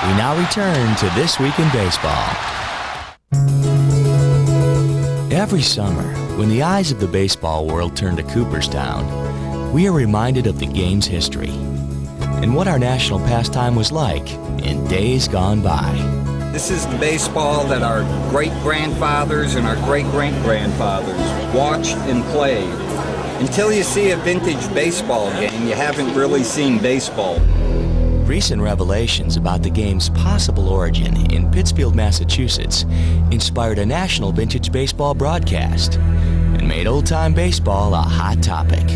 We now return to This Week in Baseball. Every summer, when the eyes of the baseball world turn to Cooperstown, we are reminded of the game's history and what our national pastime was like in days gone by. This is the baseball that our great-grandfathers and our great-great-grandfathers watched and played. Until you see a vintage baseball game, you haven't really seen baseball. Recent revelations about the game's possible origin in Pittsfield, Massachusetts, inspired a national vintage baseball broadcast and made old-time baseball a hot topic.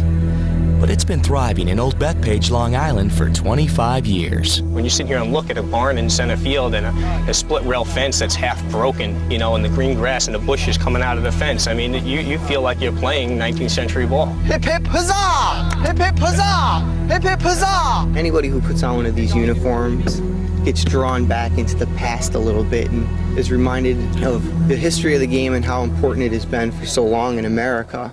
But it's been thriving in Old Bethpage, Long Island for 25 years. When you sit here and look at a barn in center field and a split rail fence that's half broken, you know, and the green grass and the bushes coming out of the fence, I mean, you feel like you're playing 19th century ball. Hip hip huzzah! Hip hip huzzah! Hip hip huzzah! Anybody who puts on one of these uniforms gets drawn back into the past a little bit and is reminded of the history of the game and how important it has been for so long in America.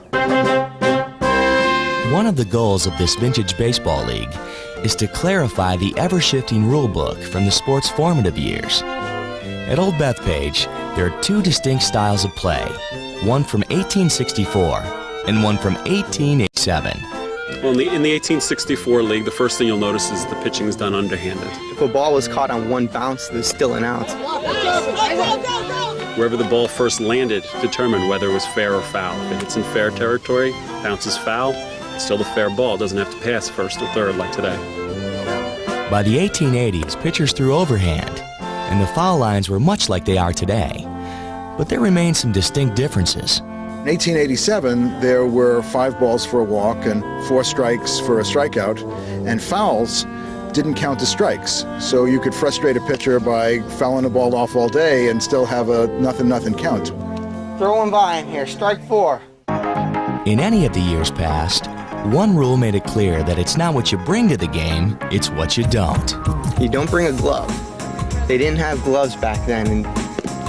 One of the goals of this Vintage Baseball League is to clarify the ever-shifting rule book from the sport's formative years. At Old Bethpage, there are two distinct styles of play, one from 1864 and one from 1887. Well, in the 1864 league, the first thing you'll notice is the pitching is done underhanded. If a ball was caught on one bounce, there's still an out. Wherever the ball first landed determined whether it was fair or foul. If it hits in fair territory, bounces foul, it's still a fair ball. It doesn't have to pass first or third like today. By the 1880s, pitchers threw overhand, and the foul lines were much like they are today. But there remain some distinct differences. In 1887, there were 5 balls for a walk and 4 strikes for a strikeout, and fouls didn't count as strikes. So you could frustrate a pitcher by fouling a ball off all day and still have a nothing count. Throw one by in here, strike 4. In any of the years past, one rule made it clear that it's not what you bring to the game, it's what you don't. You don't bring a glove. They didn't have gloves back then,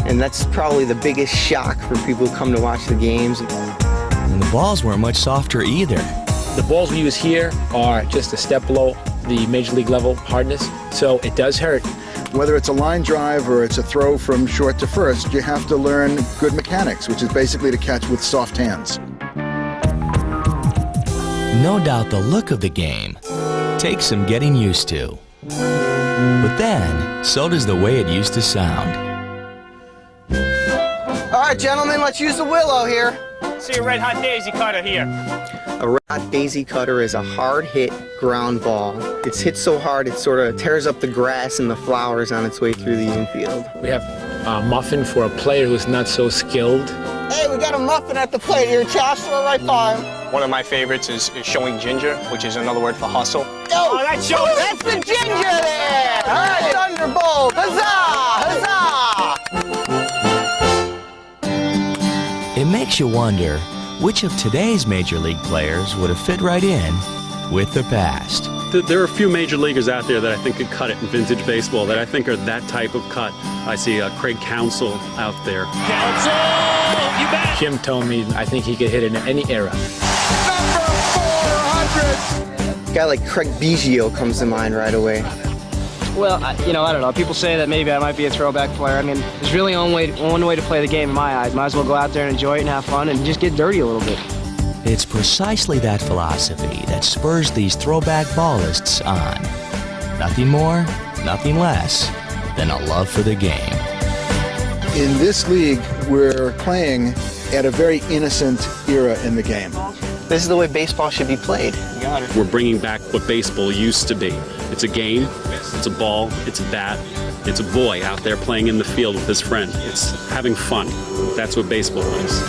and that's probably the biggest shock for people who come to watch the games. And the balls weren't much softer either. The balls we use here are just a step below the major league level hardness, so it does hurt. Whether it's a line drive or it's a throw from short to first, you have to learn good mechanics, which is basically to catch with soft hands. No doubt the look of the game takes some getting used to. But then, so does the way it used to sound. All right, gentlemen, let's use the willow here. See a red hot daisy cutter here. A red hot daisy cutter is a hard hit ground ball. It's hit so hard it sort of tears up the grass and the flowers on its way through the infield. We have a muffin for a player who's not so skilled. Hey, we got a muffin at the plate here, Josh. Throw it right by him. One of my favorites is showing ginger, which is another word for hustle. Oh, that's the ginger there! All right, Thunderbolt! Huzzah! Huzzah! It makes you wonder which of today's major league players would have fit right in with the past. There are a few major leaguers out there that I think could cut it in vintage baseball, that I think are that type of cut. I see Craig Counsell out there. Counsell! You bet! Jim told me I think he could hit in any era. Number 400! A guy like Craig Biggio comes to mind right away. Well, I don't know. People say that maybe I might be a throwback player. I mean, there's really only one way to play the game in my eyes. Might as well go out there and enjoy it and have fun and just get dirty a little bit. It's precisely that philosophy that spurs these throwback ballists on. Nothing more, nothing less than a love for the game. In this league, we're playing at a very innocent era in the game. This is the way baseball should be played. You got it. We're bringing back what baseball used to be. It's a game, it's a ball, it's a bat, it's a boy out there playing in the field with his friend. It's having fun. That's what baseball is.